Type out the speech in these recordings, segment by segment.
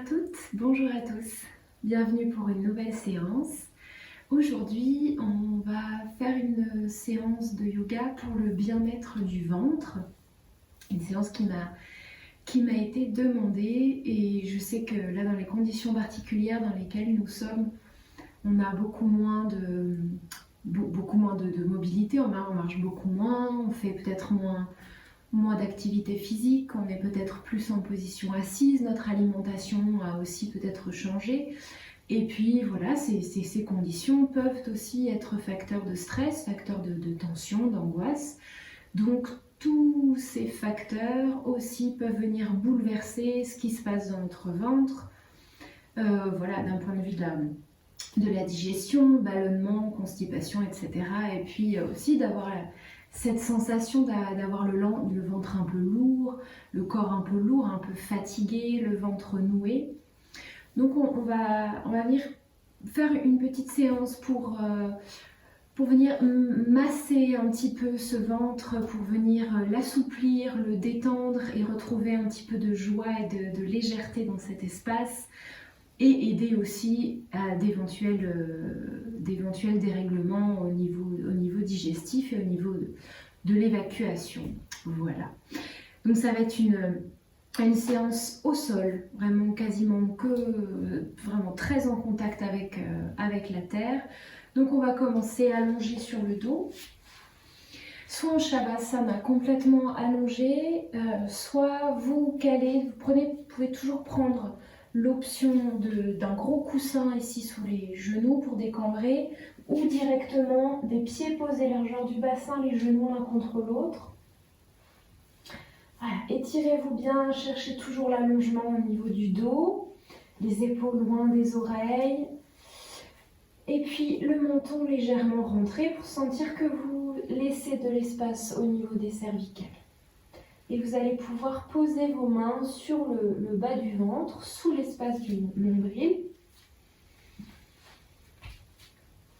toutes, bonjour à tous, bienvenue pour une nouvelle séance. Aujourd'hui, on va faire une séance de yoga pour le bien-être du ventre, une séance qui m'a été demandée et je sais que là dans les conditions particulières dans lesquelles nous sommes, on a beaucoup moins de mobilité, on marche beaucoup moins, on fait peut-être moins d'activité physique, on est peut-être plus en position assise, notre alimentation a aussi peut-être changé. Et puis voilà, ces conditions peuvent aussi être facteurs de stress, facteurs de tension, d'angoisse. Donc tous ces facteurs aussi peuvent venir bouleverser ce qui se passe dans notre ventre. Voilà, d'un point de vue de la digestion, ballonnement, constipation, etc. Et puis aussi d'avoir cette sensation d'avoir le ventre un peu lourd, le corps un peu lourd, un peu fatigué, le ventre noué. Donc on va venir faire une petite séance pour venir masser un petit peu ce ventre, pour venir l'assouplir, le détendre et retrouver un petit peu de joie et de légèreté dans cet espace. Et aider aussi à d'éventuels dérèglements au niveau digestif et au niveau de l'évacuation. Voilà. Donc ça va être une séance au sol, vraiment vraiment très en contact avec la terre. Donc on va commencer allongé sur le dos, soit en Shavasana complètement allongé, soit vous calez, vous pouvez toujours prendre l'option d'un gros coussin ici sous les genoux pour décambrer, ou directement des pieds posés largeur du bassin, les genoux l'un contre l'autre. Voilà, étirez-vous bien, cherchez toujours l'allongement au niveau du dos, les épaules loin des oreilles, et puis le menton légèrement rentré pour sentir que vous laissez de l'espace au niveau des cervicales. Et vous allez pouvoir poser vos mains sur le bas du ventre, sous l'espace du nombril.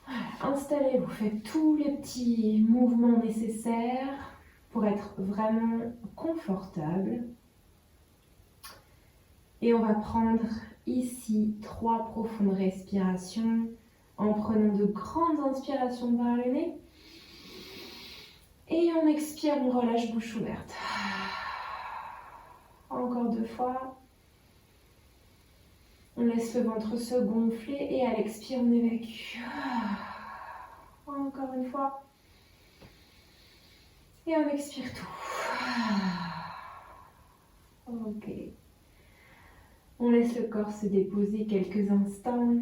Voilà, installez-vous, faites tous les petits mouvements nécessaires pour être vraiment confortable. Et on va prendre ici 3 profondes respirations en prenant de grandes inspirations par le nez. Et on expire, on relâche bouche ouverte. Encore 2 fois. On laisse le ventre se gonfler et à l'expire, on évacue. Encore une fois. Et on expire tout. Ok. On laisse le corps se déposer quelques instants.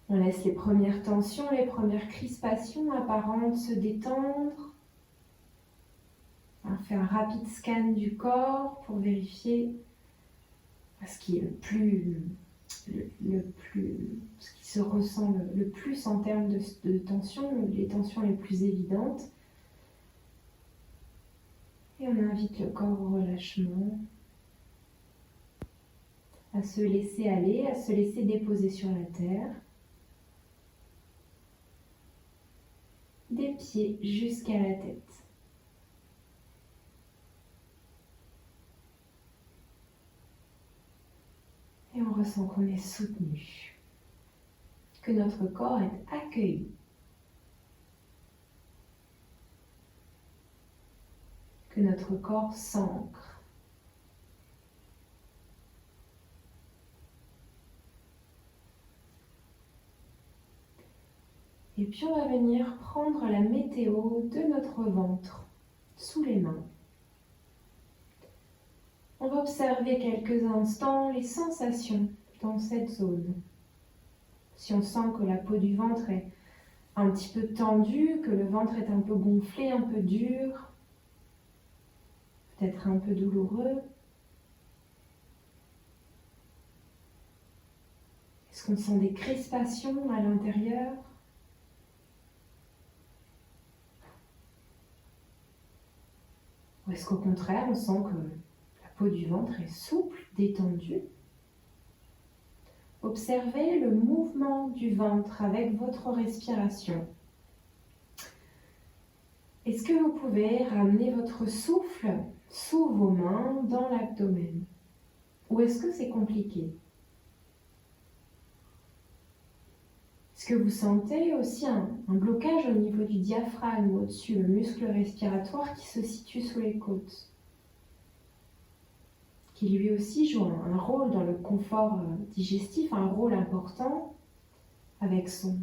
On laisse les premières tensions, les premières crispations apparentes se détendre. On fait un rapide scan du corps pour vérifier ce qui est ce qui se ressent le plus en termes de tension, les tensions les plus évidentes. Et on invite le corps au relâchement, à se laisser aller, à se laisser déposer sur la terre. Des pieds jusqu'à la tête. Et on ressent qu'on est soutenu, que notre corps est accueilli. Que notre corps s'ancre. Et puis on va venir prendre la météo de notre ventre sous les mains. On va observer quelques instants les sensations dans cette zone. Si on sent que la peau du ventre est un petit peu tendue, que le ventre est un peu gonflé, un peu dur, peut-être un peu douloureux. Est-ce qu'on sent des crispations à l'intérieur ? Ou est-ce qu'au contraire, on sent que la peau du ventre est souple, détendue ? Observez le mouvement du ventre avec votre respiration. Est-ce que vous pouvez ramener votre souffle sous vos mains dans l'abdomen? Ou est-ce que c'est compliqué? Est-ce que vous sentez aussi un blocage au niveau du diaphragme au-dessus, le muscle respiratoire qui se situe sous les côtes, qui lui aussi joue un rôle dans le confort digestif, un rôle important avec son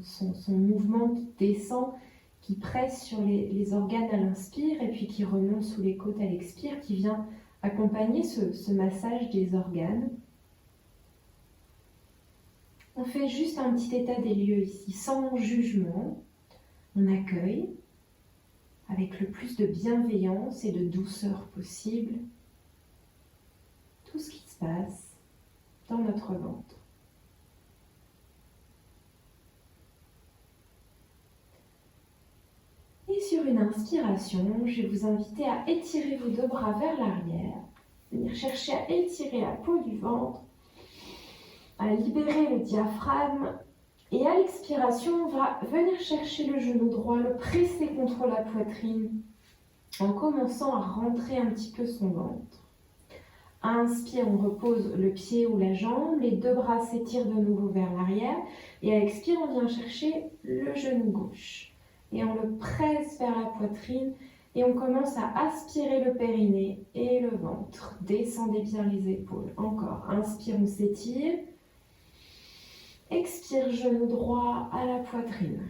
mouvement qui descend, qui presse sur les organes à l'inspire et puis qui remonte sous les côtes à l'expire, qui vient accompagner ce massage des organes. On fait juste un petit état des lieux ici, sans jugement. On accueille avec le plus de bienveillance et de douceur possible tout ce qui se passe dans notre ventre. Et sur une inspiration, je vais vous inviter à étirer vos deux bras vers l'arrière, venir chercher à étirer la peau du ventre, à libérer le diaphragme, et à l'expiration, on va venir chercher le genou droit, le presser contre la poitrine en commençant à rentrer un petit peu son ventre. À inspire, on repose le pied ou la jambe, les deux bras s'étirent de nouveau vers l'arrière, et à l'expire, on vient chercher le genou gauche et on le presse vers la poitrine et on commence à aspirer le périnée et le ventre. Descendez bien les épaules. Encore, inspire, on s'étire. Expire, genou droit à la poitrine.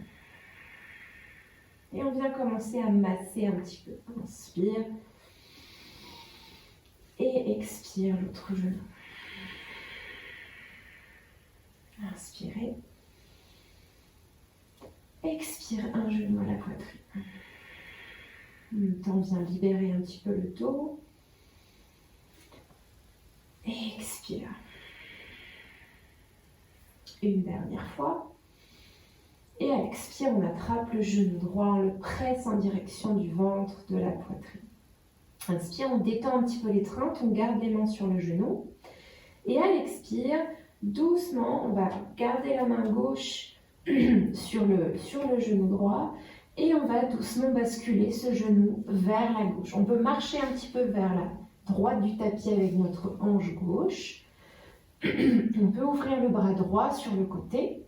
Et on vient commencer à masser un petit peu. Inspire. Et expire l'autre genou. Inspirez. Expire un genou à la poitrine. En même temps, on vient libérer un petit peu le dos. Et expire. Une dernière fois. Et à l'expire, on attrape le genou droit, on le presse en direction du ventre, de la poitrine. Inspire, on détend un petit peu l'étreinte, on garde les mains sur le genou. Et à l'expire, doucement, on va garder la main gauche sur le genou droit et on va doucement basculer ce genou vers la gauche. On peut marcher un petit peu vers la droite du tapis avec notre hanche gauche. On peut ouvrir le bras droit sur le côté.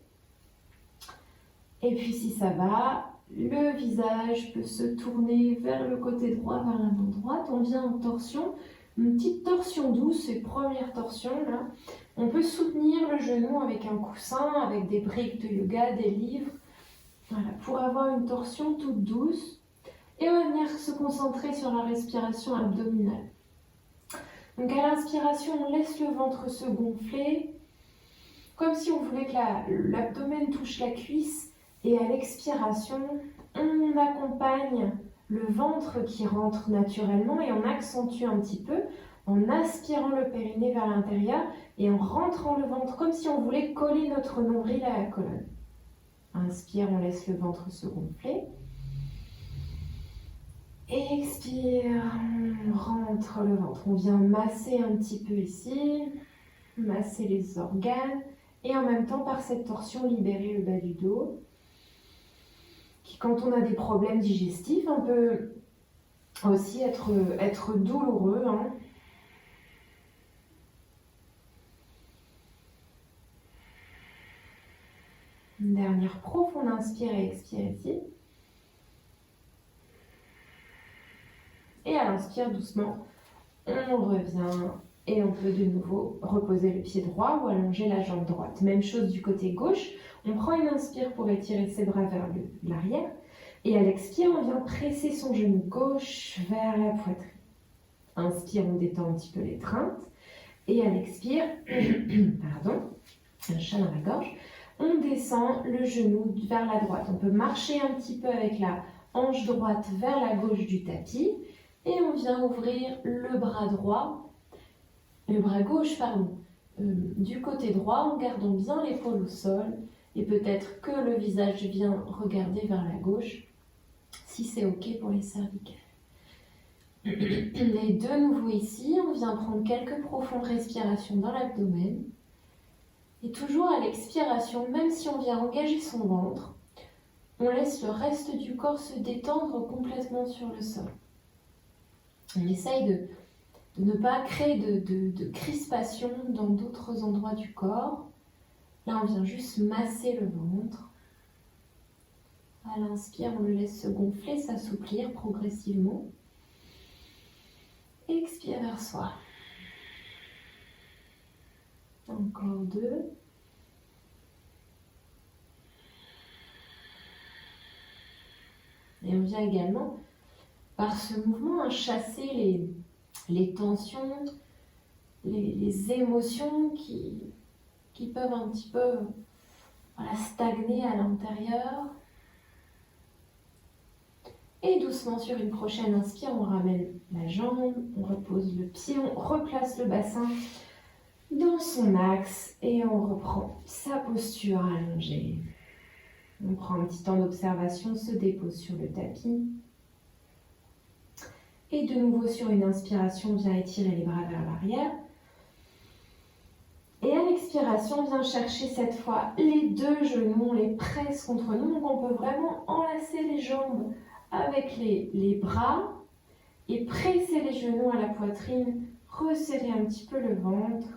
Et puis si ça va, le visage peut se tourner vers le côté droit, vers la main droite. On vient en torsion, une petite torsion douce, une première torsion là. On peut soutenir le genou avec un coussin, avec des briques de yoga, des livres. Voilà, pour avoir une torsion toute douce. Et on va venir se concentrer sur la respiration abdominale. Donc à l'inspiration, on laisse le ventre se gonfler, comme si on voulait que l'abdomen touche la cuisse. Et à l'expiration, on accompagne le ventre qui rentre naturellement et on accentue un petit peu en aspirant le périnée vers l'intérieur et en rentrant le ventre comme si on voulait coller notre nombril à la colonne. Inspire, on laisse le ventre se gonfler. Expire, on rentre le ventre. On vient masser un petit peu ici, masser les organes et en même temps par cette torsion libérer le bas du dos. Qui, quand on a des problèmes digestifs, on peut aussi être douloureux. Une dernière profonde inspire et expire ici. Et à l'inspire doucement, on revient et on peut de nouveau reposer le pied droit ou allonger la jambe droite. Même chose du côté gauche. On prend une inspire pour étirer ses bras vers l'arrière. Et à l'expire, on vient presser son genou gauche vers la poitrine. Inspire, on détend un petit peu l'étreinte. Et à l'expire, pardon, un chat dans la gorge, on descend le genou vers la droite. On peut marcher un petit peu avec la hanche droite vers la gauche du tapis. Et on vient ouvrir le bras gauche, du côté droit en gardant bien l'épaule au sol. Et peut-être que le visage vient regarder vers la gauche, si c'est OK pour les cervicales. Et de nouveau ici, on vient prendre quelques profondes respirations dans l'abdomen. Et toujours à l'expiration, même si on vient engager son ventre, on laisse le reste du corps se détendre complètement sur le sol. On essaye de ne pas créer de crispation dans d'autres endroits du corps. Là, on vient juste masser le ventre. À l'inspire, on le laisse se gonfler, s'assouplir progressivement. Expire vers soi. Encore 2. Et on vient également, par ce mouvement, chasser les tensions, les émotions qui peuvent un petit peu stagner à l'intérieur. Et doucement, sur une prochaine inspire, on ramène la jambe, on repose le pied, on replace le bassin dans son axe et on reprend sa posture allongée. On prend un petit temps d'observation, se dépose sur le tapis. Et de nouveau, sur une inspiration, on vient étirer les bras vers l'arrière. Et à l'expiration, on vient chercher cette fois les 2 genoux, on les presse contre nous. Donc on peut vraiment enlacer les jambes avec les bras et presser les genoux à la poitrine, resserrer un petit peu le ventre.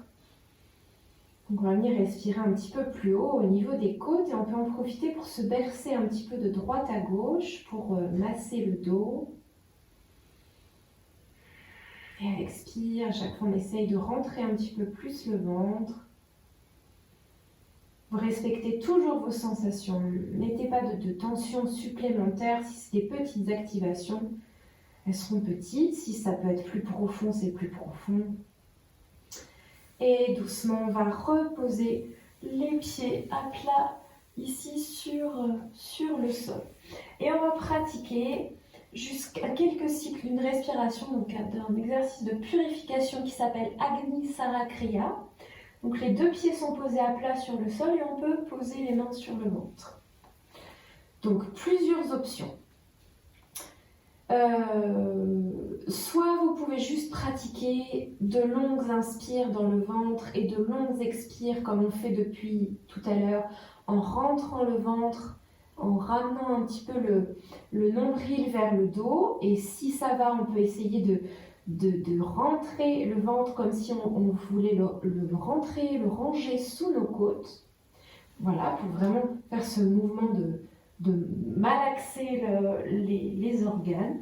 Donc on va venir respirer un petit peu plus haut au niveau des côtes et on peut en profiter pour se bercer un petit peu de droite à gauche pour masser le dos. Et à l'expire, à chaque fois on essaye de rentrer un petit peu plus le ventre. Vous respectez toujours vos sensations, mettez pas de tension supplémentaire. Si c'est des petites activations, elles seront petites. Si ça peut être plus profond, c'est plus profond. Et doucement, on va reposer les pieds à plat ici sur le sol. Et on va pratiquer jusqu'à quelques cycles d'une respiration, donc d'un exercice de purification qui s'appelle Agni Sara Kriya. Donc les 2 pieds sont posés à plat sur le sol et on peut poser les mains sur le ventre. Donc plusieurs options. Soit vous pouvez juste pratiquer de longues inspires dans le ventre et de longues expires comme on fait depuis tout à l'heure, en rentrant le ventre, en ramenant un petit peu le nombril vers le dos. Et si ça va, on peut essayer de rentrer le ventre comme si on voulait le rentrer, le ranger sous nos côtes. Voilà, pour vraiment faire ce mouvement de malaxer les organes.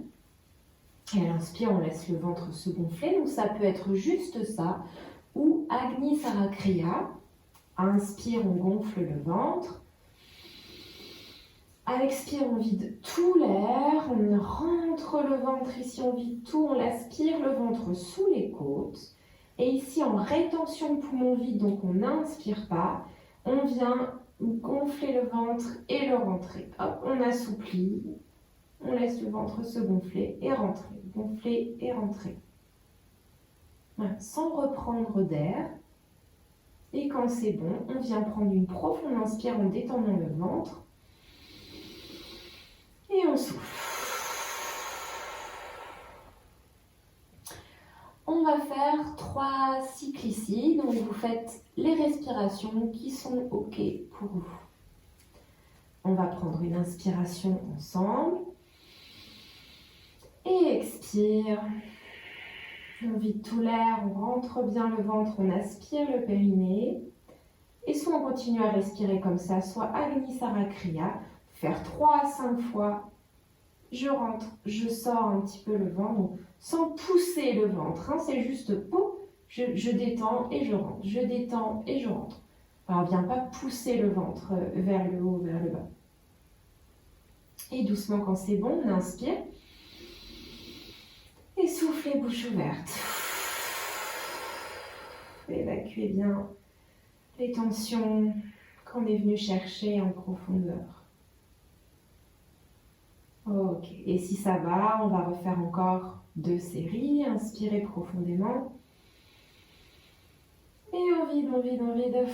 Et à l'inspire, on laisse le ventre se gonfler. Donc ça peut être juste ça. Ou Agni Sara Kriya. À l'inspire, on gonfle le ventre. À l'expire, on vide tout l'air. On rentre le ventre. Ici, on vide tout. On l'aspire, le ventre sous les côtes. Et ici, en rétention poumon vide, donc on n'inspire pas. On vient gonfler le ventre et le rentrer. Hop, on assouplit. On laisse le ventre se gonfler et rentrer, gonfler et rentrer. Voilà, sans reprendre d'air. Et quand c'est bon, on vient prendre une profonde inspire en détendant le ventre. Et on souffle. On va faire 3 cycles ici. Donc vous faites les respirations qui sont OK pour vous. On va prendre une inspiration ensemble. Et expire. On vide tout l'air, on rentre bien le ventre, on aspire le périnée. Et soit on continue à respirer comme ça, soit Agni Sara Kriya. Faire 3 à 5 fois. Je rentre, je sors un petit peu le ventre, donc, sans pousser le ventre. Hein, c'est juste je détends et je rentre. Je détends et je rentre. Alors, viens pas pousser le ventre vers le haut, vers le bas. Et doucement, quand c'est bon, on inspire. Et soufflez bouche ouverte. Évacuez bien les tensions qu'on est venu chercher en profondeur. Ok, et si ça va, on va refaire encore 2 séries. Inspirez profondément. Et on vide, on vide, on vide.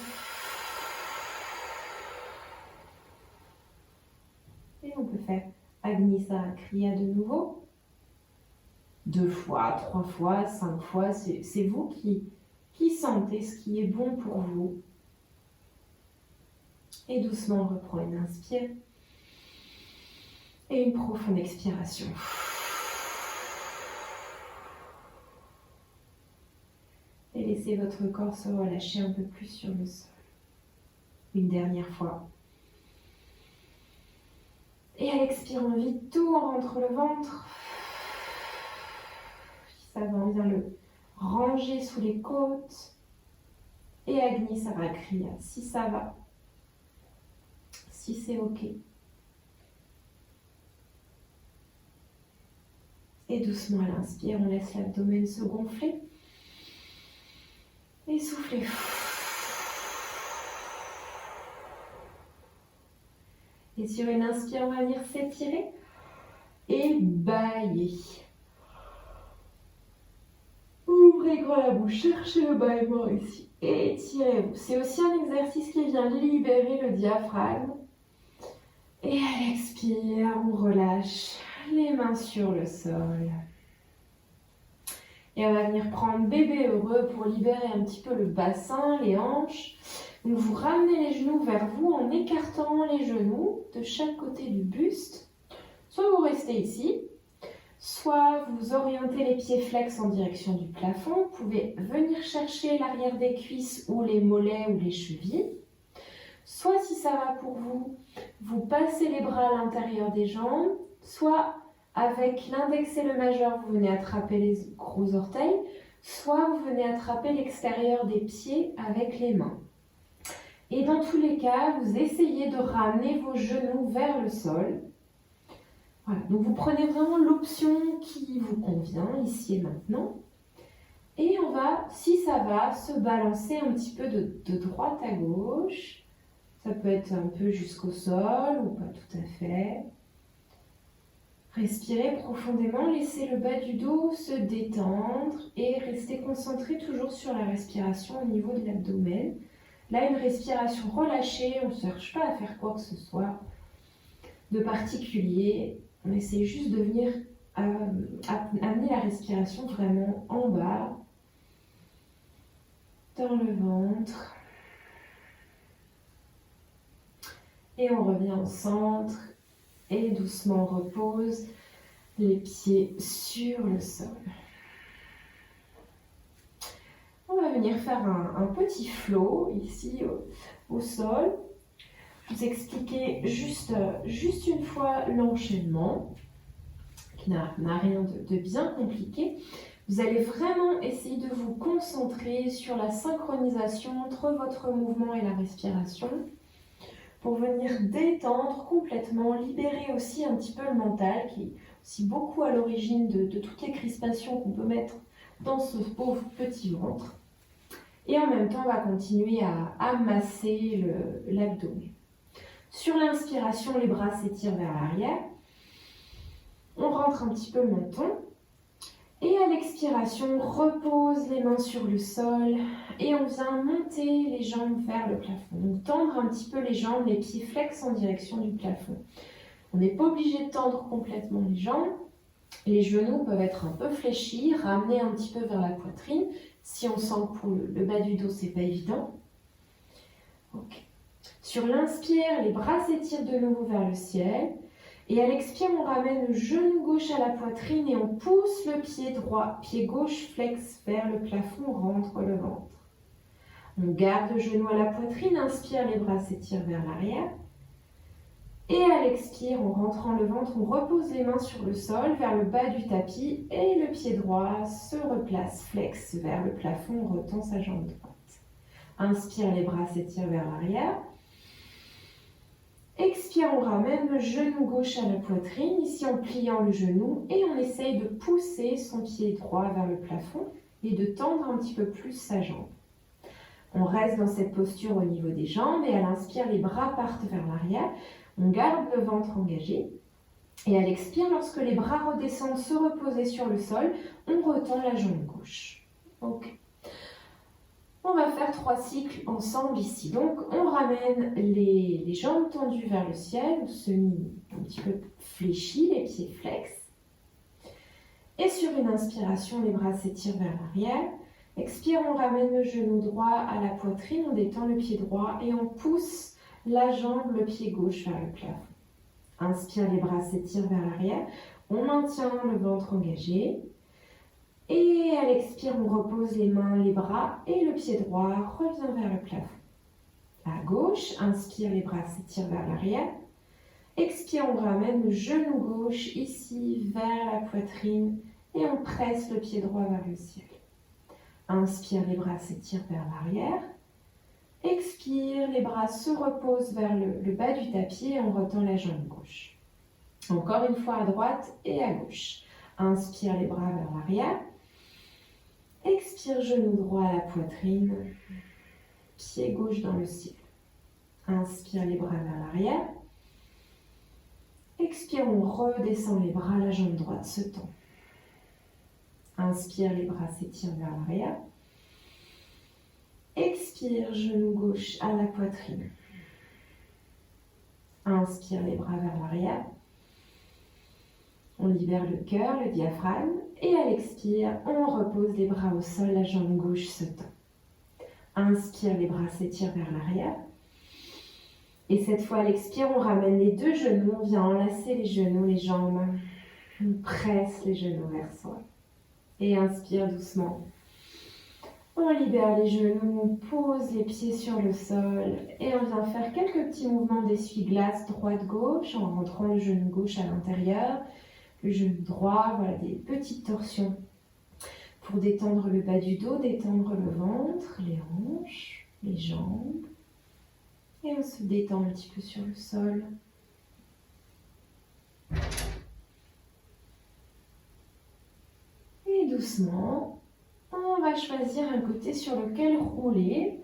Et on peut faire Agni Sara Kriya de nouveau. 2 fois, 3 fois, 5 fois, c'est vous qui sentez ce qui est bon pour vous. Et doucement, on reprend une inspire et une profonde expiration. laissez votre corps se relâcher un peu plus sur le sol. Une dernière fois. Et à l'expire, on vide tout, on rentre le ventre. Si ça va, on vient le ranger sous les côtes. Et Agni Sarakriya, si ça va. Si c'est ok. Et doucement à l'inspire, on laisse l'abdomen se gonfler. Et soufflez. Et sur une inspire, on va venir s'étirer et bâiller. Ouvrez grand la bouche, cherchez le bâillement ici. Étirez-vous. C'est aussi un exercice qui vient libérer le diaphragme. Et à l'expire, on relâche les mains sur le sol. Et on va venir prendre bébé heureux pour libérer un petit peu le bassin, les hanches. Donc vous ramenez les genoux vers vous en écartant les genoux de chaque côté du buste. Soit vous restez ici, soit vous orientez les pieds flex en direction du plafond. Vous pouvez venir chercher l'arrière des cuisses ou les mollets ou les chevilles. Soit si ça va pour vous, vous passez les bras à l'intérieur des jambes, soit avec l'index et le majeur, vous venez attraper les gros orteils, soit vous venez attraper l'extérieur des pieds avec les mains. Et dans tous les cas, vous essayez de ramener vos genoux vers le sol. Voilà, donc vous prenez vraiment l'option qui vous convient, ici et maintenant. Et on va, si ça va, se balancer un petit peu de droite à gauche. Ça peut être un peu jusqu'au sol ou pas tout à fait. Respirez profondément, laissez le bas du dos se détendre et restez concentré toujours sur la respiration au niveau de l'abdomen. Là, une respiration relâchée, on ne cherche pas à faire quoi que ce soit de particulier. On essaie juste de venir amener la respiration vraiment en bas, dans le ventre. Et on revient au centre et doucement on repose les pieds sur le sol. On va venir faire un petit flow ici au sol. Je vous expliquer juste une fois l'enchaînement, qui n'a rien de bien compliqué. Vous allez vraiment essayer de vous concentrer sur la synchronisation entre votre mouvement et la respiration pour venir détendre complètement, libérer aussi un petit peu le mental qui est aussi beaucoup à l'origine de toutes les crispations qu'on peut mettre dans ce pauvre petit ventre. Et en même temps, on va continuer à masser l'abdomen. Sur l'inspiration, les bras s'étirent vers l'arrière. On rentre un petit peu le menton. Et à l'expiration, on repose les mains sur le sol et on vient monter les jambes vers le plafond. Donc tendre un petit peu les jambes, les pieds flex en direction du plafond. On n'est pas obligé de tendre complètement les jambes. Les genoux peuvent être un peu fléchis, ramener un petit peu vers la poitrine. Si on sent que pour le bas du dos, c'est pas évident. Ok. Sur l'inspire, les bras s'étirent de nouveau vers le ciel. Et à l'expire, on ramène le genou gauche à la poitrine et on pousse le pied droit, pied gauche flex vers le plafond, on rentre le ventre. On garde le genou à la poitrine, inspire, les bras s'étirent vers l'arrière. Et à l'expire, en rentrant le ventre, on repose les mains sur le sol, vers le bas du tapis et le pied droit se replace, flex vers le plafond, on retend sa jambe droite. Inspire, les bras s'étirent vers l'arrière. Expire, on ramène le genou gauche à la poitrine, ici en pliant le genou, et on essaye de pousser son pied droit vers le plafond et de tendre un petit peu plus sa jambe. On reste dans cette posture au niveau des jambes et à l'inspire, les bras partent vers l'arrière. On garde le ventre engagé. Et à l'expire, lorsque les bras redescendent se reposer sur le sol, on retend la jambe gauche. Ok. On va faire 3 cycles ensemble ici. Donc, on ramène les jambes tendues vers le ciel, semi un petit peu fléchis, les pieds flex. Et sur une inspiration, les bras s'étirent vers l'arrière. Expire, on ramène le genou droit à la poitrine, on détend le pied droit et on pousse la jambe, le pied gauche vers le plafond. Inspire, les bras s'étirent vers l'arrière. On maintient le ventre engagé. Et à l'expire, on repose les mains, les bras et le pied droit revient vers le plafond. À gauche, inspire, les bras s'étirent vers l'arrière. Expire, on ramène le genou gauche ici vers la poitrine et on presse le pied droit vers le ciel. Inspire, les bras s'étirent vers l'arrière. Expire, les bras se reposent vers le bas du tapis et on retend la jambe gauche. Encore une fois à droite et à gauche. Inspire, les bras vers l'arrière. Expire, genou droit à la poitrine. Pied gauche dans le ciel. Inspire, les bras vers l'arrière. Expire, on redescend les bras, la jambe droite se tend. Inspire, les bras s'étirent vers l'arrière. Expire, genou gauche à la poitrine. Inspire, les bras vers l'arrière. On libère le cœur, le diaphragme. Et à l'expire, on repose les bras au sol, la jambe gauche se tend. Inspire, les bras s'étirent vers l'arrière. Et cette fois, à l'expire, on ramène les deux genoux, on vient enlacer les genoux, les jambes. On presse les genoux vers soi. Et inspire doucement. On libère les genoux, on pose les pieds sur le sol. Et on vient faire quelques petits mouvements d'essuie-glace droite-gauche en rentrant le genou gauche à l'intérieur. Le genou droit, voilà des petites torsions pour détendre le bas du dos, détendre le ventre, les hanches, les jambes. Et on se détend un petit peu sur le sol. Et doucement, on va choisir un côté sur lequel rouler.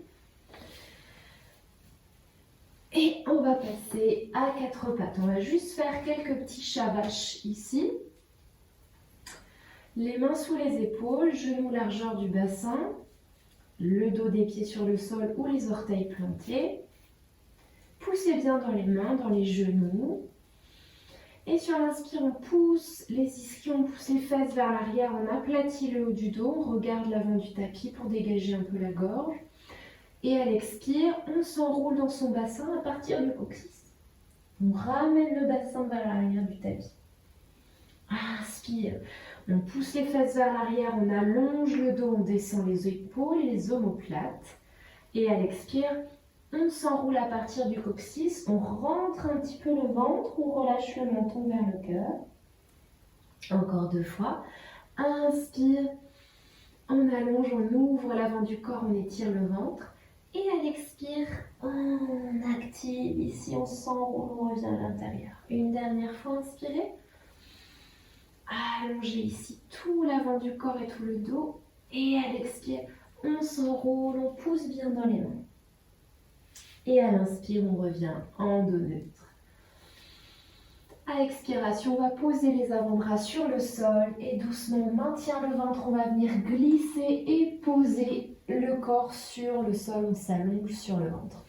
Et on va passer à quatre pattes. On va juste faire quelques petits shavash ici. Les mains sous les épaules, genoux largeur du bassin, le dos des pieds sur le sol ou les orteils plantés. Poussez bien dans les mains, dans les genoux. Et sur l'inspire, on pousse les ischions, on pousse les fesses vers l'arrière, on aplatit le haut du dos, on regarde l'avant du tapis pour dégager un peu la gorge. Et à l'expire, on s'enroule dans son bassin à partir du coccyx. On ramène le bassin vers l'arrière du tapis. Inspire, on pousse les fesses vers l'arrière, on allonge le dos, on descend les épaules et les omoplates. Et à l'expire, on s'enroule à partir du coccyx, on rentre un petit peu le ventre, on relâche le menton vers le cœur. Encore deux fois. Inspire, on allonge, on ouvre l'avant du corps, on étire le ventre. Et à l'expire, on active ici, on s'enroule, on revient à l'intérieur. Une dernière fois, inspirez. Allongez ici tout l'avant du corps et tout le dos. Et à l'expire, on s'enroule, on pousse bien dans les mains. Et à l'inspire, on revient en dos neutre. À l'expiration, on va poser les avant-bras sur le sol et doucement, on maintient le ventre, on va venir glisser et poser le corps sur le sol, on s'allonge sur le ventre.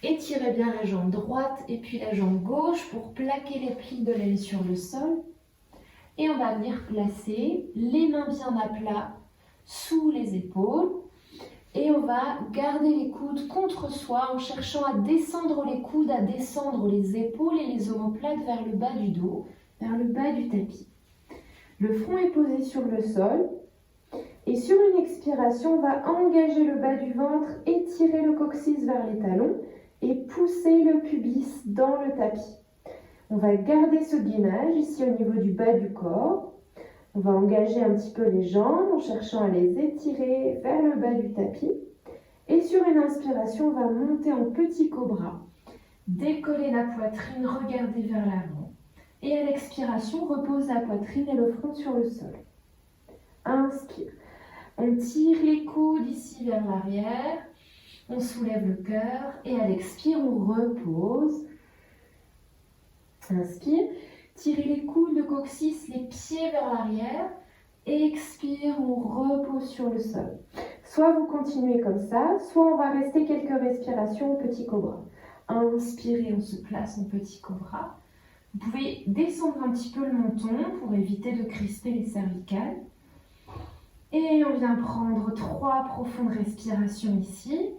Étirez bien la jambe droite et puis la jambe gauche pour plaquer les plis de l'aile sur le sol. Et on va venir placer les mains bien à plat sous les épaules. Et on va garder les coudes contre soi en cherchant à descendre les coudes, à descendre les épaules et les omoplates vers le bas du dos, vers le bas du tapis. Le front est posé sur le sol. Et sur une expiration, on va engager le bas du ventre, étirer le coccyx vers les talons et pousser le pubis dans le tapis. On va garder ce gainage ici au niveau du bas du corps. On va engager un petit peu les jambes en cherchant à les étirer vers le bas du tapis. Et sur une inspiration, on va monter en petit cobra. Décoller la poitrine, regarder vers l'avant. Et à l'expiration, repose la poitrine et le front sur le sol. Inspire. On tire les coudes ici vers l'arrière. On soulève le cœur. Et à l'expire, on repose. Inspire. Tirez les coudes, le coccyx, les pieds vers l'arrière. Expire, on repose sur le sol. Soit vous continuez comme ça, soit on va rester quelques respirations au petit cobra. Inspirez, on se place en petit cobra. Vous pouvez descendre un petit peu le menton pour éviter de crisper les cervicales. Et on vient prendre 3 profondes respirations ici.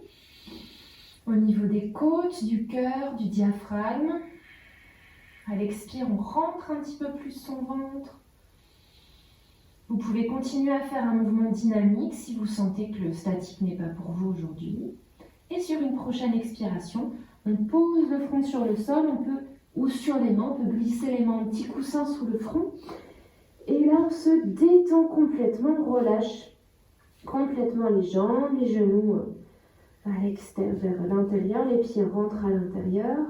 Au niveau des côtes, du cœur, du diaphragme. À l'expire, on rentre un petit peu plus son ventre. Vous pouvez continuer à faire un mouvement dynamique si vous sentez que le statique n'est pas pour vous aujourd'hui. Et sur une prochaine expiration, on pose le front sur le sol, ou sur les mains, on peut glisser les mains en petit coussin sous le front. Et là, on se détend complètement, on relâche complètement les jambes, les genoux à l'extérieur, vers l'intérieur, les pieds rentrent à l'intérieur.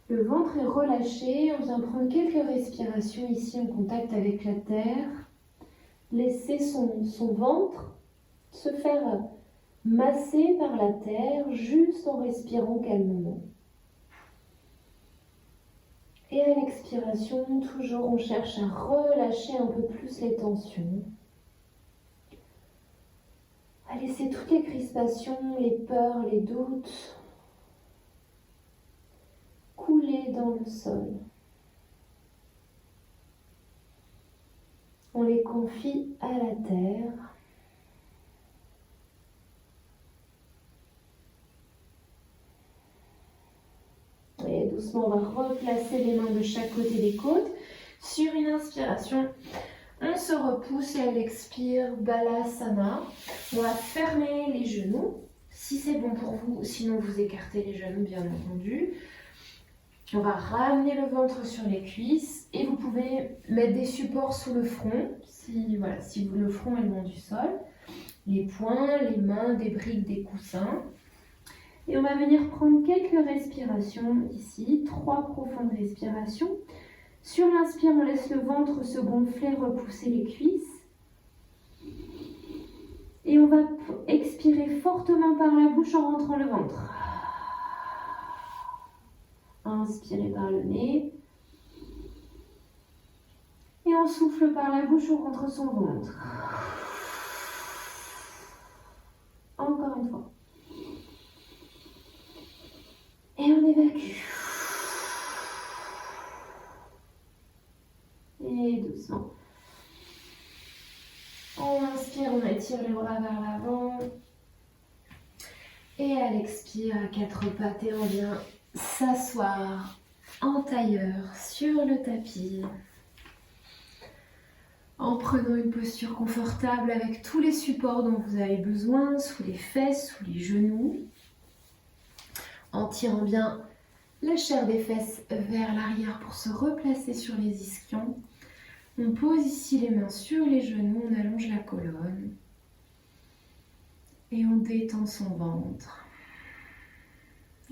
Le ventre est relâché, on vient prendre quelques respirations ici en contact avec la terre. Laisser son ventre se faire masser par la terre juste en respirant calmement. Et à l'expiration, toujours on cherche à relâcher un peu plus les tensions. À laisser toutes les crispations, les peurs, les doutes couler dans le sol. On les confie à la terre. Et doucement, on va replacer les mains de chaque côté des côtes. Sur une inspiration, on se repousse et à l'expire, Balasana. On va fermer les genoux, si c'est bon pour vous, sinon vous écartez les genoux bien entendu. On va ramener le ventre sur les cuisses et vous pouvez mettre des supports sous le front, si le front est loin du sol. Les poings, les mains, des briques, des coussins. Et on va venir prendre quelques respirations ici, 3 profondes respirations. Sur l'inspire, on laisse le ventre se gonfler, repousser les cuisses. Et on va expirer fortement par la bouche en rentrant le ventre. Inspirez par le nez. Et on souffle par la bouche, on rentre son ventre. Encore une fois. Et on évacue. Et doucement. On inspire, on étire les bras vers l'avant. Et à l'expire, à 4 pattes, et on vient s'asseoir en tailleur sur le tapis. En prenant une posture confortable avec tous les supports dont vous avez besoin, sous les fesses, sous les genoux. En tirant bien la chair des fesses vers l'arrière pour se replacer sur les ischions. On pose ici les mains sur les genoux, on allonge la colonne. Et on détend son ventre.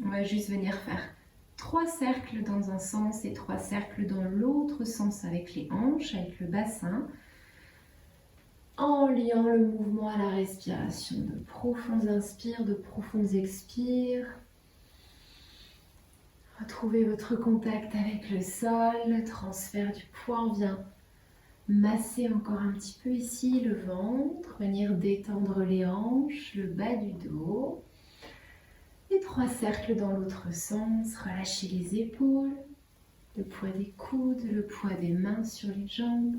On va juste venir faire 3 cercles dans un sens et 3 cercles dans l'autre sens avec les hanches, avec le bassin. En liant le mouvement à la respiration. De profonds inspires, de profonds expires. Retrouvez votre contact avec le sol, le transfert du poids. On vient masser encore un petit peu ici le ventre, venir détendre les hanches, le bas du dos. Et 3 cercles dans l'autre sens, relâchez les épaules, le poids des coudes, le poids des mains sur les jambes,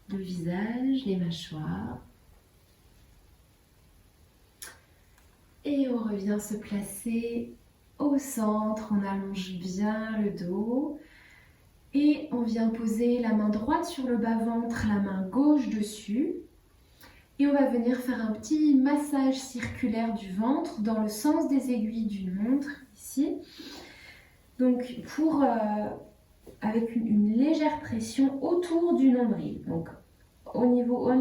le visage, les mâchoires. Et on revient se placer au centre, on allonge bien le dos. Et on vient poser la main droite sur le bas-ventre, la main gauche dessus. Et on va venir faire un petit massage circulaire du ventre dans le sens des aiguilles d'une montre, ici. Donc, avec une légère pression autour du nombril. Donc,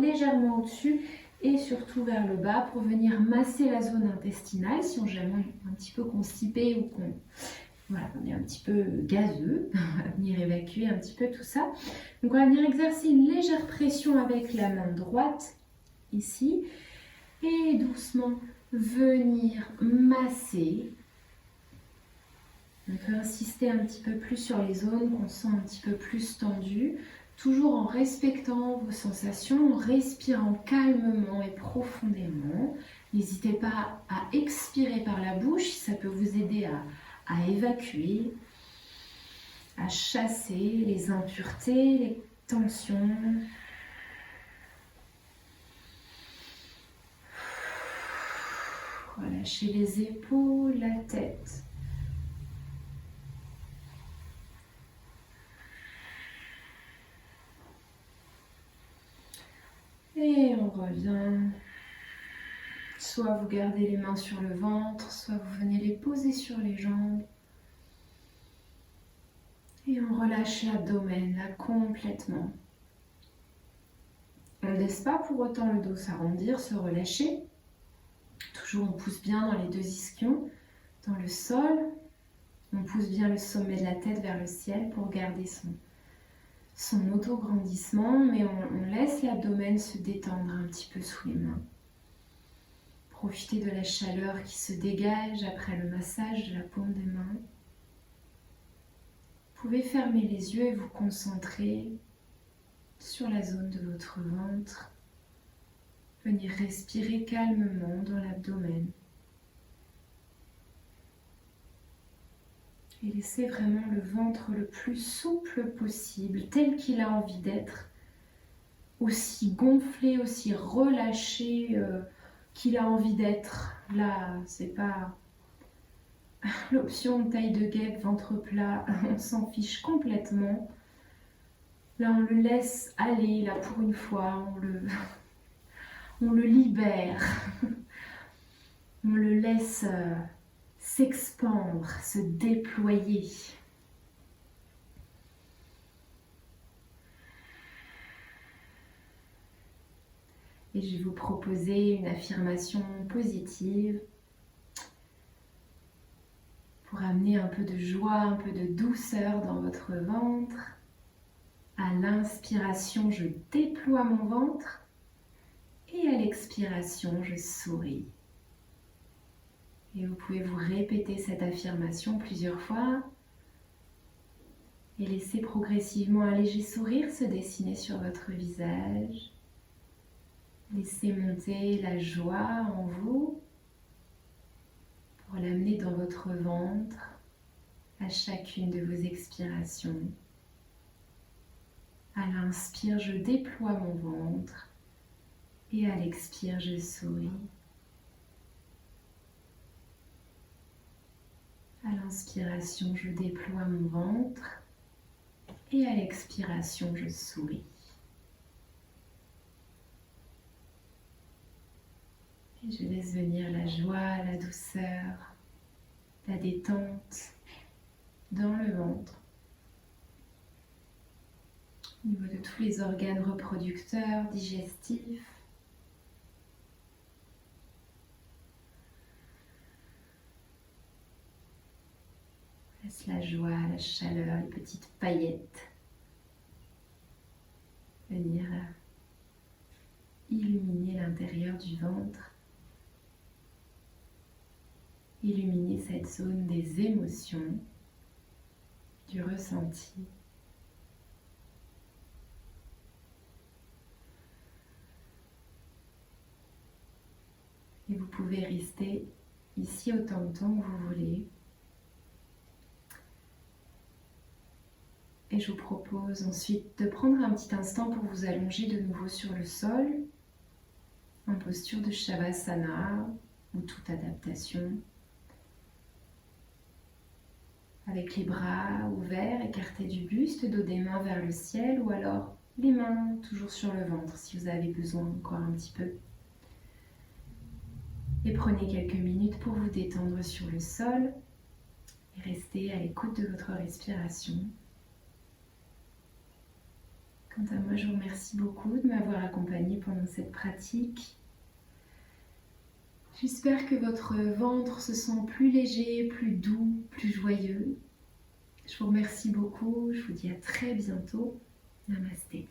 légèrement au-dessus et surtout vers le bas pour venir masser la zone intestinale si on est jamais un petit peu constipé ou qu'on... Voilà, on est un petit peu gazeux, on va venir évacuer un petit peu tout ça. Donc on va venir exercer une légère pression avec la main droite, ici, et doucement venir masser. On peut insister un petit peu plus sur les zones qu'on sent un petit peu plus tendues, toujours en respectant vos sensations, en respirant calmement et profondément. N'hésitez pas à expirer par la bouche, ça peut vous aider à évacuer, à chasser les impuretés, les tensions. Relâchez les épaules, la tête. revient. Soit vous gardez les mains sur le ventre, soit vous venez les poser sur les jambes. Et on relâche l'abdomen là complètement. On ne laisse pas pour autant le dos s'arrondir, se relâcher. Toujours on pousse bien dans les deux ischions, dans le sol. On pousse bien le sommet de la tête vers le ciel pour garder son auto-grandissement, mais on laisse l'abdomen se détendre un petit peu sous les mains. Profitez de la chaleur qui se dégage après le massage de la paume des mains. Vous pouvez fermer les yeux et vous concentrer sur la zone de votre ventre. Venir respirer calmement dans l'abdomen. Et laissez vraiment le ventre le plus souple possible, tel qu'il a envie d'être. Aussi gonflé, aussi relâché qu'il a envie d'être. Là, c'est pas l'option taille de guêpe, ventre plat, on s'en fiche complètement. Là, on le laisse aller, là, pour une fois, on le libère. On le laisse s'expandre, se déployer. Et je vais vous proposer une affirmation positive pour amener un peu de joie, un peu de douceur dans votre ventre. À l'inspiration, je déploie mon ventre et à l'expiration, je souris. Et vous pouvez vous répéter cette affirmation plusieurs fois et laisser progressivement un léger sourire se dessiner sur votre visage. Laissez monter la joie en vous pour l'amener dans votre ventre à chacune de vos expirations. À l'inspire, je déploie mon ventre et à l'expire, je souris. À l'inspiration, je déploie mon ventre et à l'expiration, je souris. Et je laisse venir la joie, la douceur, la détente dans le ventre. Au niveau de tous les organes reproducteurs, digestifs. Laisse la joie, la chaleur, les petites paillettes venir illuminer l'intérieur du ventre. Illuminer cette zone des émotions, du ressenti. Et vous pouvez rester ici autant de temps que vous voulez. Et je vous propose ensuite de prendre un petit instant pour vous allonger de nouveau sur le sol, en posture de Shavasana ou toute adaptation. Avec les bras ouverts, écartés du buste, dos des mains vers le ciel, ou alors les mains toujours sur le ventre si vous avez besoin encore un petit peu. Et prenez quelques minutes pour vous détendre sur le sol et restez à l'écoute de votre respiration. Quant à moi, je vous remercie beaucoup de m'avoir accompagné pendant cette pratique. J'espère que votre ventre se sent plus léger, plus doux, plus joyeux. Je vous remercie beaucoup, je vous dis à très bientôt. Namasté.